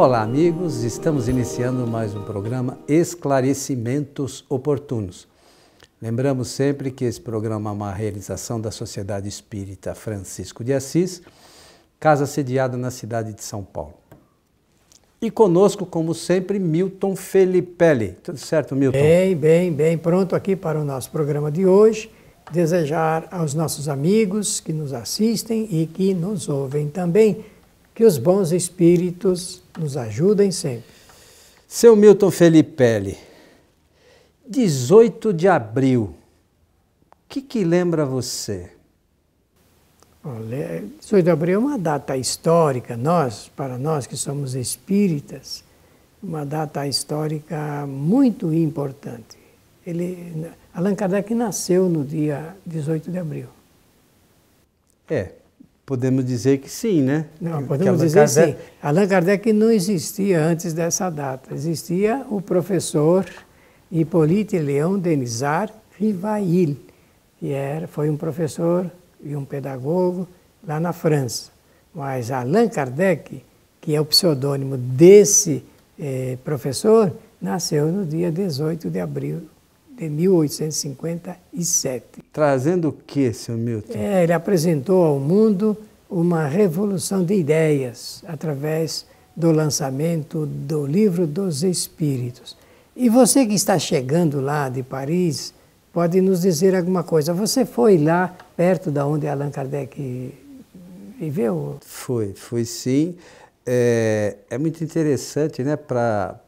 Olá, amigos! Estamos iniciando mais um programa Esclarecimentos Oportunos. Lembramos sempre que esse programa é uma realização da Sociedade Espírita Francisco de Assis, casa sediada na cidade de São Paulo. E conosco, como sempre, Milton Felipelli. Tudo certo, Milton? Bem. Pronto aqui para o nosso programa de hoje. Desejar aos nossos amigos que nos assistem e que nos ouvem também, que os bons espíritos nos ajudem sempre. Seu Milton Felipelli, 18 de abril, o que lembra você? Olha, 18 de abril é uma data histórica, para nós que somos espíritas, uma data histórica muito importante. Allan Kardec nasceu no dia 18 de abril. Podemos dizer que sim, né? Não, podemos dizer sim. Allan Kardec não existia antes dessa data. Existia o professor Hippolyte Léon Denisard Rivail, que foi um professor e um pedagogo lá na França. Mas Allan Kardec, que é o pseudônimo desse professor, nasceu no dia 18 de abril de 1857. Trazendo o que, seu Milton? Ele apresentou ao mundo uma revolução de ideias através do lançamento do Livro dos Espíritos. E você que está chegando lá de Paris, pode nos dizer alguma coisa. Você foi lá perto de onde Allan Kardec viveu? Fui sim. É muito interessante, né, para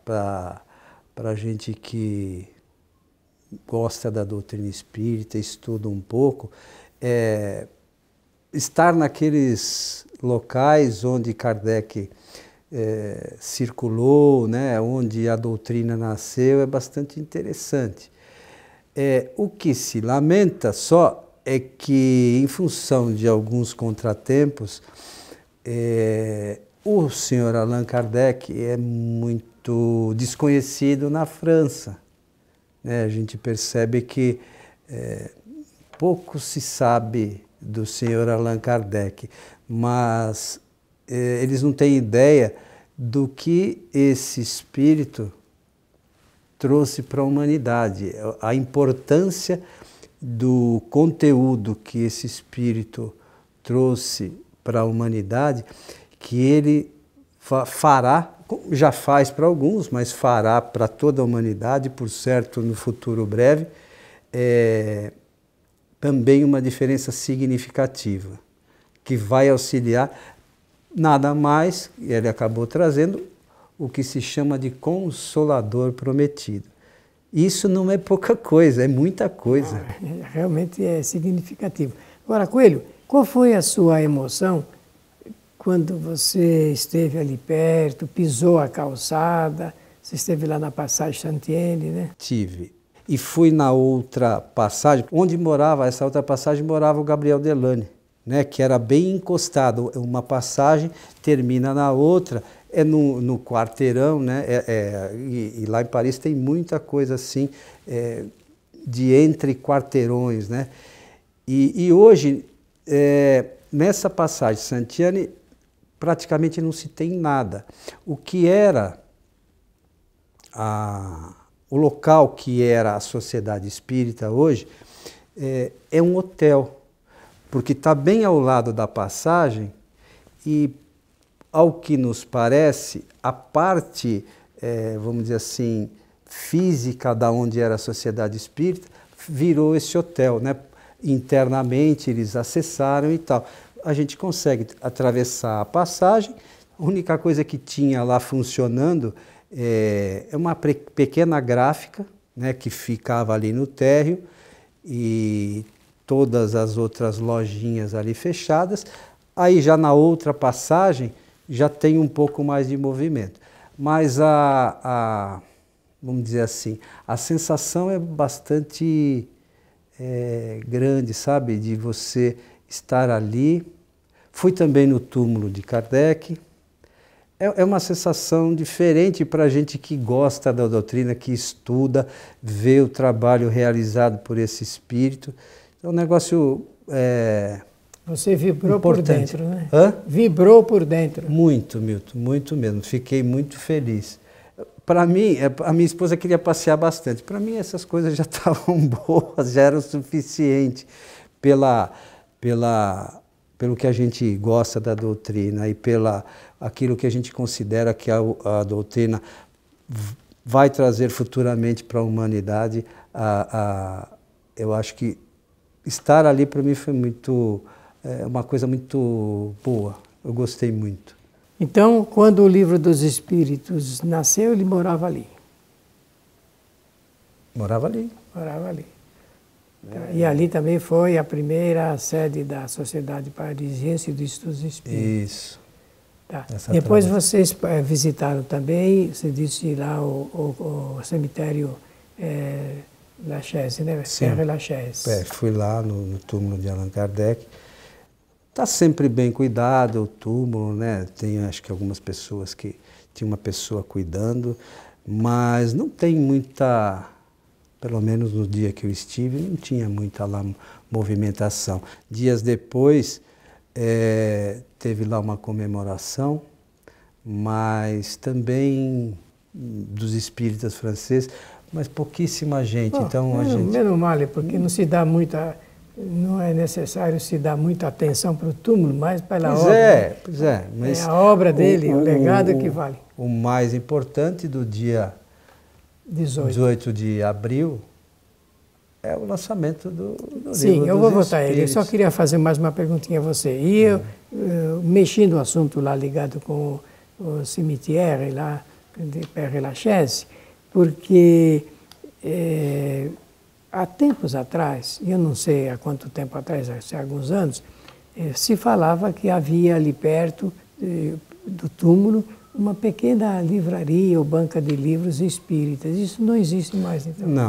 a gente que gosta da doutrina espírita, estuda um pouco, estar naqueles locais onde Kardec circulou, né, onde a doutrina nasceu, é bastante interessante. O que se lamenta só é que, em função de alguns contratempos, o senhor Allan Kardec é muito desconhecido na França. A gente percebe que pouco se sabe do senhor Allan Kardec, mas eles não têm ideia do que esse espírito trouxe para a humanidade, a importância do conteúdo que esse espírito trouxe para a humanidade, que ele fará, já faz para alguns, mas fará para toda a humanidade, por certo, no futuro breve, também uma diferença significativa, que vai auxiliar nada mais, e ele acabou trazendo, o que se chama de Consolador Prometido. Isso não é pouca coisa, é muita coisa. Realmente é significativo. Agora, Coelho, qual foi a sua emoção quando você esteve ali perto, pisou a calçada, você esteve lá na Passagem Saint-Étienne, né? Tive. E fui na outra passagem, onde morava, essa outra passagem, morava o Gabriel Delane, né, que era bem encostado. Uma passagem termina na outra, no quarteirão, né, e lá em Paris tem muita coisa assim, de entre quarteirões, né? E hoje, nessa passagem Saint-Étienne, praticamente não se tem nada. O que era o local que era a Sociedade Espírita hoje é um hotel, porque está bem ao lado da passagem e, ao que nos parece, a parte, vamos dizer assim, física da onde era a Sociedade Espírita virou esse hotel, né? Internamente eles acessaram e tal. A gente consegue atravessar a passagem, a única coisa que tinha lá funcionando é uma pequena gráfica, né, que ficava ali no térreo, e todas as outras lojinhas ali fechadas. Aí já na outra passagem já tem um pouco mais de movimento. Mas vamos dizer assim, a sensação é bastante grande, sabe? De você estar ali. Fui também no túmulo de Kardec. É uma sensação diferente para a gente que gosta da doutrina, que estuda, vê o trabalho realizado por esse espírito. É um negócio Você vibrou importante. por dentro, né? Hã? Vibrou por dentro. Muito, Milton, muito mesmo. Fiquei muito feliz. Para mim, a minha esposa queria passear bastante. Para mim, essas coisas já estavam boas, já eram suficiente pelo que a gente gosta da doutrina e aquilo que a gente considera que a doutrina vai trazer futuramente para a humanidade. Eu acho que estar ali para mim foi uma coisa muito boa. Eu gostei muito. Então, quando o Livro dos Espíritos nasceu, ele morava ali? Morava ali. Morava ali. E ali também foi a primeira sede da Sociedade Parisiense de Estudos Espíritas. Isso. Tá. Depois vocês visitaram também, você disse lá o cemitério Lachaise, né? Père Lachaise. Fui lá no túmulo de Allan Kardec. Está sempre bem cuidado o túmulo, né? Tem acho que algumas pessoas que tinha uma pessoa cuidando, mas não tem muita, pelo menos no dia que eu estive, não tinha muita lá movimentação. Dias depois teve lá uma comemoração, mas também dos espíritas franceses, mas pouquíssima gente. Então a gente... Menos mal, porque não se dá muita... Não é necessário se dar muita atenção para o túmulo, mas pela obra. Pois é. Mas é a obra dele, o legado que vale. O mais importante do dia 18 de abril é o lançamento do livro. Sim, eu vou votar ele. Eu só queria fazer mais uma perguntinha a você. E eu mexi no assunto lá ligado com o cemitério lá de Père Lachaise, porque há tempos atrás, eu não sei há quanto tempo atrás, há alguns anos, se falava que havia ali perto do túmulo uma pequena livraria ou banca de livros espíritas. Isso não existe mais, então? Não,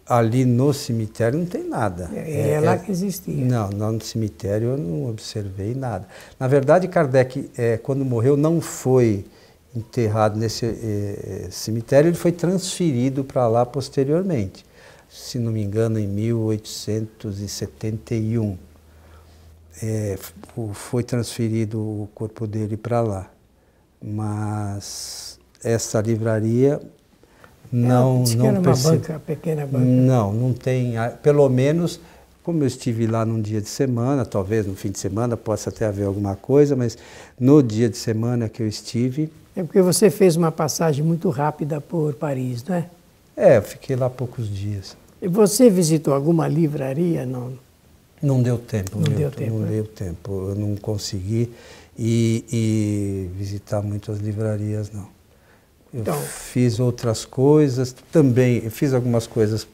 ali no cemitério não tem nada. É lá que existia. Não, no cemitério eu não observei nada. Na verdade, Kardec, quando morreu, não foi enterrado nesse cemitério, ele foi transferido para lá posteriormente. Se não me engano, em 1871, foi transferido o corpo dele para lá. Mas essa livraria não era uma banca, pequena banca. Não tem. Pelo menos, como eu estive lá num dia de semana, talvez no fim de semana possa até haver alguma coisa, mas no dia de semana que eu estive... É porque você fez uma passagem muito rápida por Paris, não é? Eu fiquei lá poucos dias. E você visitou alguma livraria? Não deu tempo. Não deu tempo. Eu não consegui ir visitar muitas livrarias, não. Eu fiz outras coisas, também fiz algumas coisas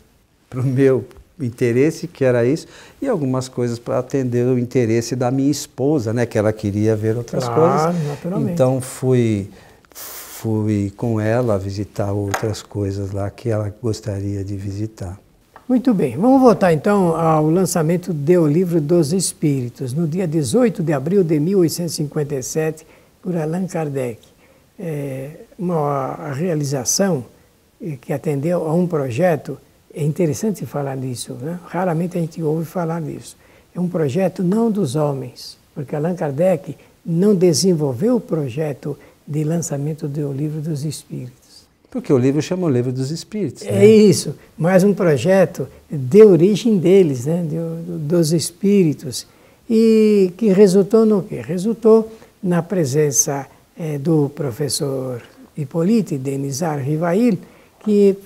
para o meu interesse, que era isso, e algumas coisas para atender o interesse da minha esposa, né, que ela queria ver outras coisas. Naturalmente. Então fui com ela visitar outras coisas lá que ela gostaria de visitar. Muito bem, vamos voltar então ao lançamento do Livro dos Espíritos, no dia 18 de abril de 1857, por Allan Kardec. Uma realização que atendeu a um projeto, é interessante falar nisso, né? Raramente a gente ouve falar nisso. É um projeto não dos homens, porque Allan Kardec não desenvolveu o projeto de lançamento do Livro dos Espíritos. Porque o livro chama o Livro dos Espíritos. É isso, mas um projeto de origem deles, né? Dos espíritos, e que resultou no quê? Resultou na presença do professor Hippolyte Denisard Rivail, que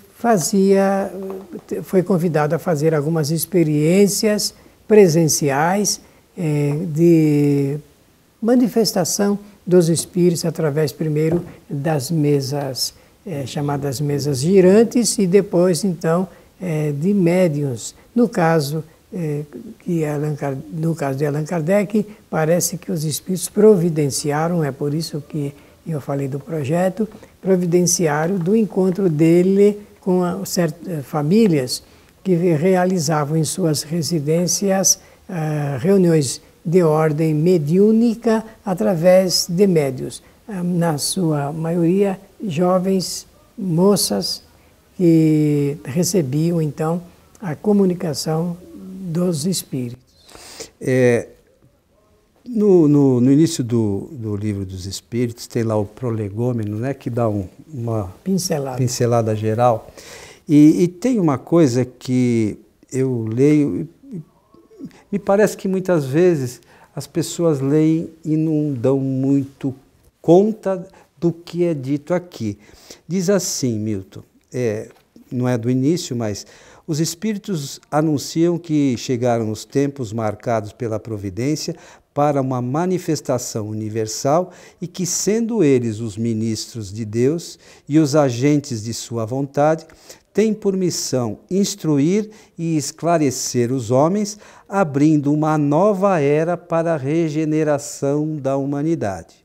foi convidado a fazer algumas experiências presenciais de manifestação dos espíritos através, primeiro, das mesas chamadas mesas girantes e depois, então, de médiuns. No caso de Allan Kardec, parece que os espíritos providenciaram, é por isso que eu falei do projeto, providenciaram do encontro dele com certas famílias que realizavam em suas residências reuniões de ordem mediúnica através de médiuns. Na sua maioria, jovens moças que recebiam, então, a comunicação dos espíritos. No início do Livro dos Espíritos, tem lá o prolegômeno, né, que dá uma pincelada geral. E tem uma coisa que eu leio, me parece que muitas vezes as pessoas leem e não dão muito conta do que é dito aqui. Diz assim, Milton, não é do início, mas os Espíritos anunciam que chegaram os tempos marcados pela providência para uma manifestação universal e que, sendo eles os ministros de Deus e os agentes de sua vontade, têm por missão instruir e esclarecer os homens, abrindo uma nova era para a regeneração da humanidade.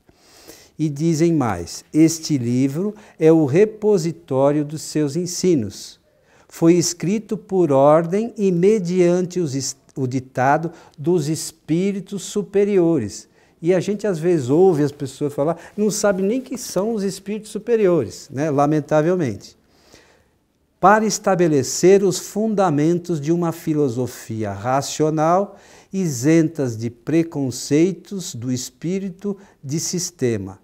E dizem mais, este livro é o repositório dos seus ensinos. Foi escrito por ordem e mediante o ditado dos espíritos superiores. E a gente às vezes ouve as pessoas falar, não sabe nem quem são os espíritos superiores, né? Lamentavelmente. Para estabelecer os fundamentos de uma filosofia racional, isentas de preconceitos do espírito de sistema.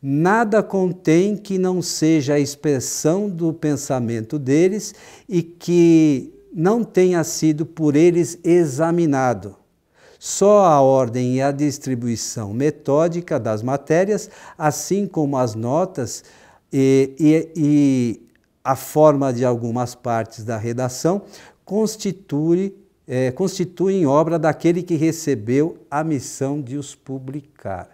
Nada contém que não seja a expressão do pensamento deles e que não tenha sido por eles examinado. Só a ordem e a distribuição metódica das matérias, assim como as notas e a forma de algumas partes da redação, constituem obra daquele que recebeu a missão de os publicar.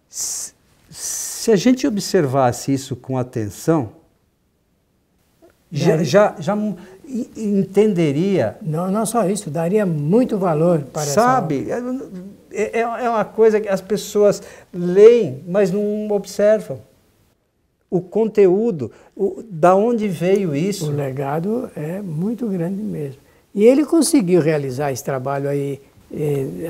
Se a gente observasse isso com atenção, já entenderia... Não só isso, daria muito valor para sabe, é uma coisa que as pessoas leem, mas não observam. O conteúdo, da onde veio isso. O legado é muito grande mesmo. E ele conseguiu realizar esse trabalho aí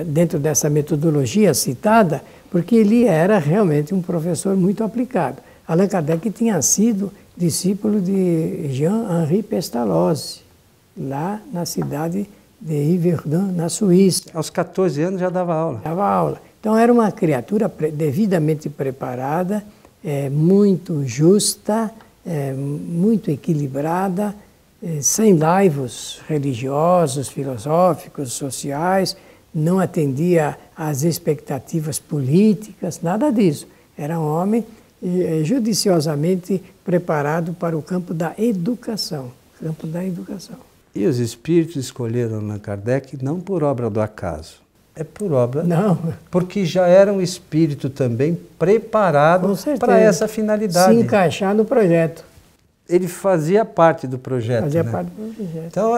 dentro dessa metodologia citada, porque ele era realmente um professor muito aplicado. Allan Kardec tinha sido discípulo de Jean-Henri Pestalozzi, lá na cidade de Yverdon, na Suíça. Aos 14 anos já dava aula. Dava aula. Então era uma criatura devidamente preparada, muito justa, muito equilibrada, sem laivos religiosos, filosóficos, sociais, não atendia às expectativas políticas, nada disso. Era um homem judiciosamente preparado para o campo da educação. E os espíritos escolheram Allan Kardec não por obra do acaso, é por obra... Não. Porque já era um espírito também preparado para essa finalidade. Se encaixar no projeto. Ele fazia parte do projeto. Fazia né? parte do projeto. Então,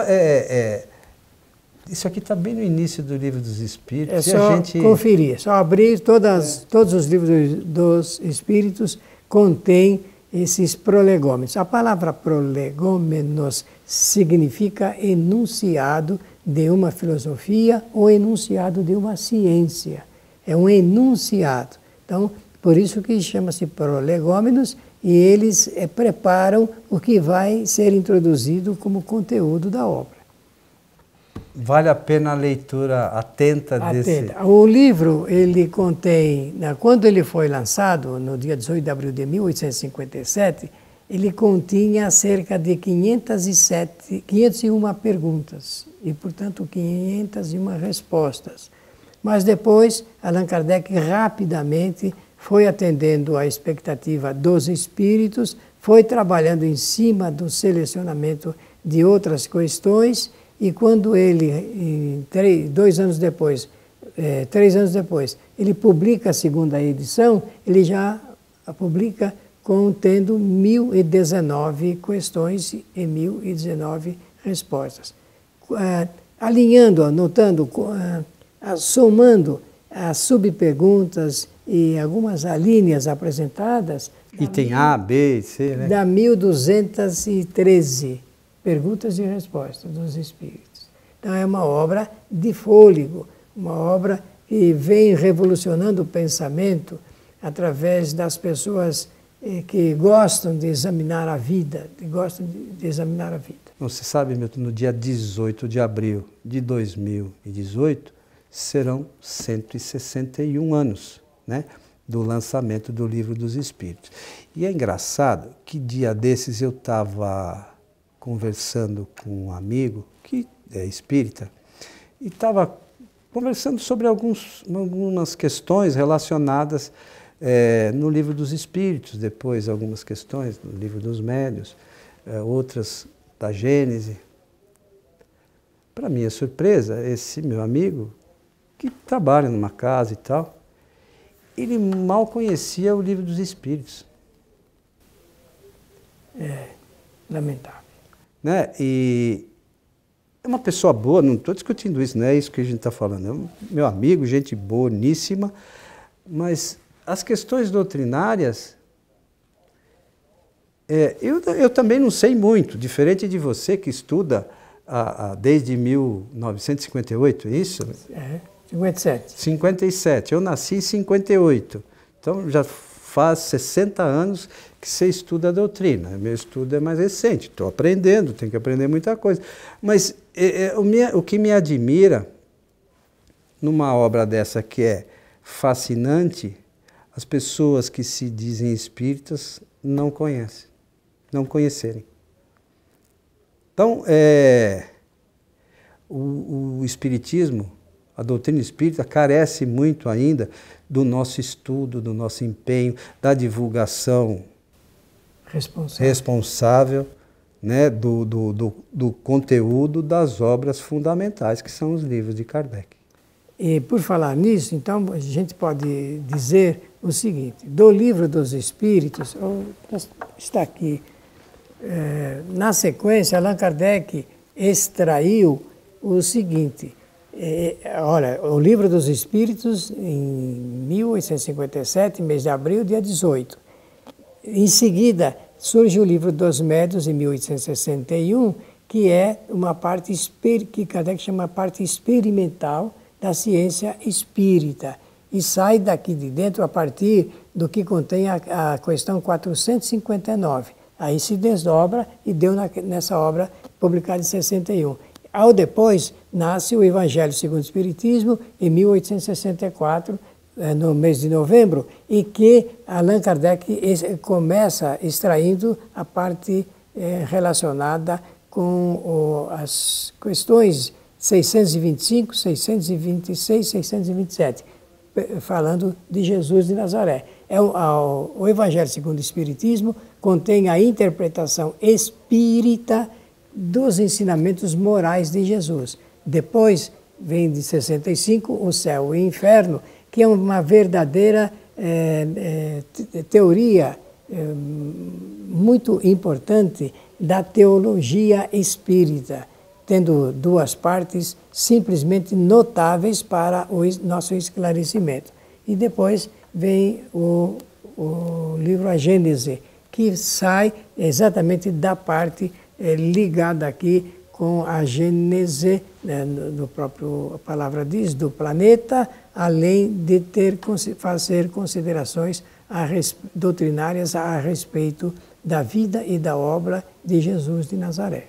isso aqui está bem no início do Livro dos Espíritos. É só conferir, só abrir todos os livros dos Espíritos contêm esses prolegômenos. A palavra prolegômenos significa enunciado de uma filosofia ou enunciado de uma ciência. É um enunciado. Então, por isso que chama-se prolegômenos e eles preparam o que vai ser introduzido como conteúdo da obra. Vale a pena a leitura atenta desse... O livro, ele contém, quando ele foi lançado, no dia 18 de abril de 1857, ele continha cerca de 501 perguntas e, portanto, 501 respostas. Mas depois, Allan Kardec rapidamente foi atendendo à expectativa dos espíritos, foi trabalhando em cima do selecionamento de outras questões e quando ele, 3 anos depois, ele publica a segunda edição, ele já a publica contendo 1019 questões e 1019 respostas. Alinhando, anotando, somando as subperguntas e algumas alíneas apresentadas... Item A, B e C, né? Dá 1213 perguntas e respostas dos Espíritos. Então é uma obra de fôlego, uma obra que vem revolucionando o pensamento através das pessoas que gostam de examinar a vida, Você sabe, Milton, no dia 18 de abril de 2018, serão 161 anos, né, do lançamento do Livro dos Espíritos. E é engraçado que dia desses eu estava conversando com um amigo que é espírita e estava conversando sobre algumas questões relacionadas no Livro dos Espíritos, depois algumas questões no Livro dos Médiuns, outras da Gênese. Para minha surpresa, esse meu amigo, que trabalha numa casa e tal, ele mal conhecia o Livro dos Espíritos. É lamentável. Né? E é uma pessoa boa, não estou discutindo isso, não é isso que a gente está falando. É um meu amigo, gente boníssima, mas as questões doutrinárias, eu também não sei muito, diferente de você que estuda desde 1958, é isso? 57. 57. Eu nasci em 58. Então já faz 60 anos que você estuda a doutrina. Meu estudo é mais recente. Estou aprendendo, tenho que aprender muita coisa. Mas o que me admira numa obra dessa que é fascinante, as pessoas que se dizem espíritas não conhecem, não conhecerem. Então, o espiritismo, a doutrina espírita carece muito ainda do nosso estudo, do nosso empenho, da divulgação responsável, né, do conteúdo das obras fundamentais, que são os livros de Kardec. E por falar nisso, então, a gente pode dizer o seguinte, do Livro dos Espíritos, está aqui, na sequência, Allan Kardec extraiu o seguinte, olha, o Livro dos Espíritos, em 1857, mês de abril, dia 18. Em seguida, surge o Livro dos Médiuns, em 1861, que é uma parte que Kardec chama parte experimental da ciência espírita. E sai daqui de dentro a partir do que contém a questão 459. Aí se desdobra e deu nessa obra publicada em 61. Ao depois, nasce o Evangelho segundo o Espiritismo, em 1864, no mês de novembro, e que Allan Kardec começa extraindo a parte relacionada com as questões 625, 626, 627, falando de Jesus de Nazaré. O Evangelho segundo o Espiritismo contém a interpretação espírita dos ensinamentos morais de Jesus. Depois vem de 65 o Céu e o Inferno, que é uma verdadeira teoria muito importante da teologia espírita, tendo duas partes simplesmente notáveis para o nosso esclarecimento. E depois vem o livro A Gênese, que sai exatamente da parte ligada aqui com a Gênese, no próprio a palavra diz, do planeta, além de fazer considerações doutrinárias a respeito da vida e da obra de Jesus de Nazaré.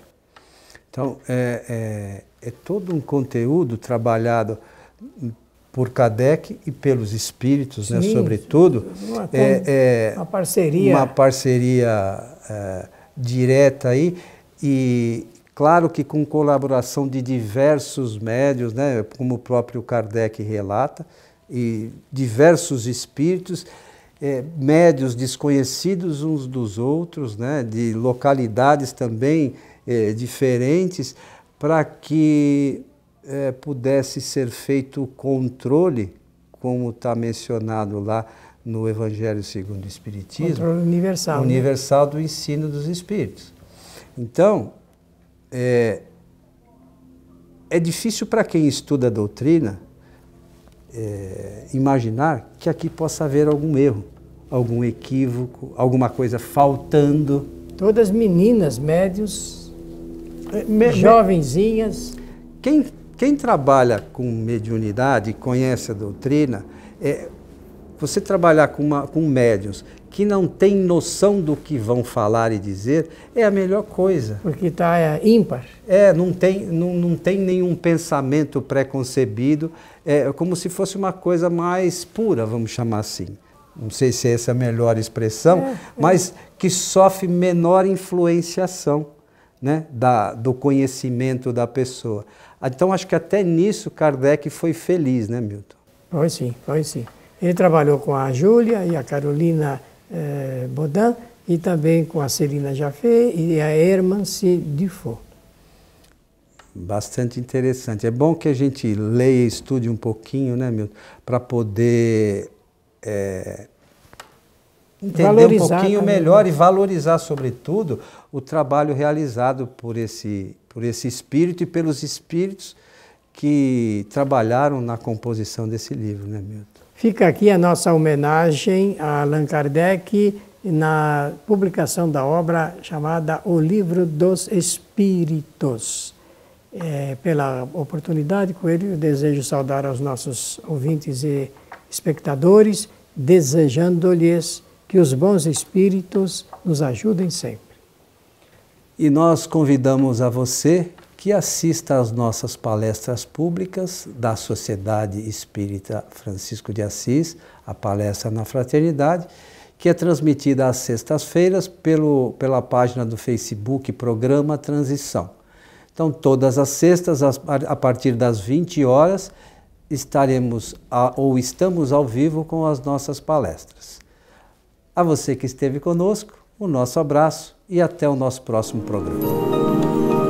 Então, é todo um conteúdo trabalhado por Kardec e pelos espíritos, né, sobretudo. Uma parceria. Uma parceria direta aí, e claro que com colaboração de diversos médiuns, né, como o próprio Kardec relata, e diversos espíritos, médiuns desconhecidos uns dos outros, né, de localidades também diferentes, para que pudesse ser feito o controle, como está mencionado lá no Evangelho segundo o Espiritismo. Controle universal. Universal, né? Do ensino dos Espíritos. Então, é difícil para quem estuda a doutrina imaginar que aqui possa haver algum erro, algum equívoco, alguma coisa faltando. Todas meninas, médios, jovenzinhas. Quem trabalha com mediunidade e conhece a doutrina, Você trabalhar com médiuns que não tem noção do que vão falar e dizer é a melhor coisa. Porque está ímpar. Não tem nenhum pensamento pré-concebido, é como se fosse uma coisa mais pura, vamos chamar assim. Não sei se essa é a melhor expressão, mas que sofre menor influenciação, né, do conhecimento da pessoa. Então, acho que até nisso Kardec foi feliz, né, Milton? Foi sim, foi sim. Ele trabalhou com a Júlia e a Carolina Baudin, e também com a Celina Jaffé e a Hermance Dufault. Bastante interessante. É bom que a gente leia e estude um pouquinho, né, Milton, para poder entender valorizar um pouquinho melhor e valorizar, sobretudo, o trabalho realizado por esse espírito e pelos espíritos que trabalharam na composição desse livro, né, Milton? Fica aqui a nossa homenagem a Allan Kardec na publicação da obra chamada O Livro dos Espíritos. Pela oportunidade, Coelho, eu desejo saudar aos nossos ouvintes e espectadores, desejando-lhes que os bons espíritos nos ajudem sempre. E nós convidamos a você que assista às nossas palestras públicas da Sociedade Espírita Francisco de Assis, a palestra na Fraternidade, que é transmitida às sextas-feiras pela página do Facebook Programa Transição. Então, todas as sextas, a partir das 20 horas, estamos ao vivo com as nossas palestras. A você que esteve conosco, o nosso abraço e até o nosso próximo programa.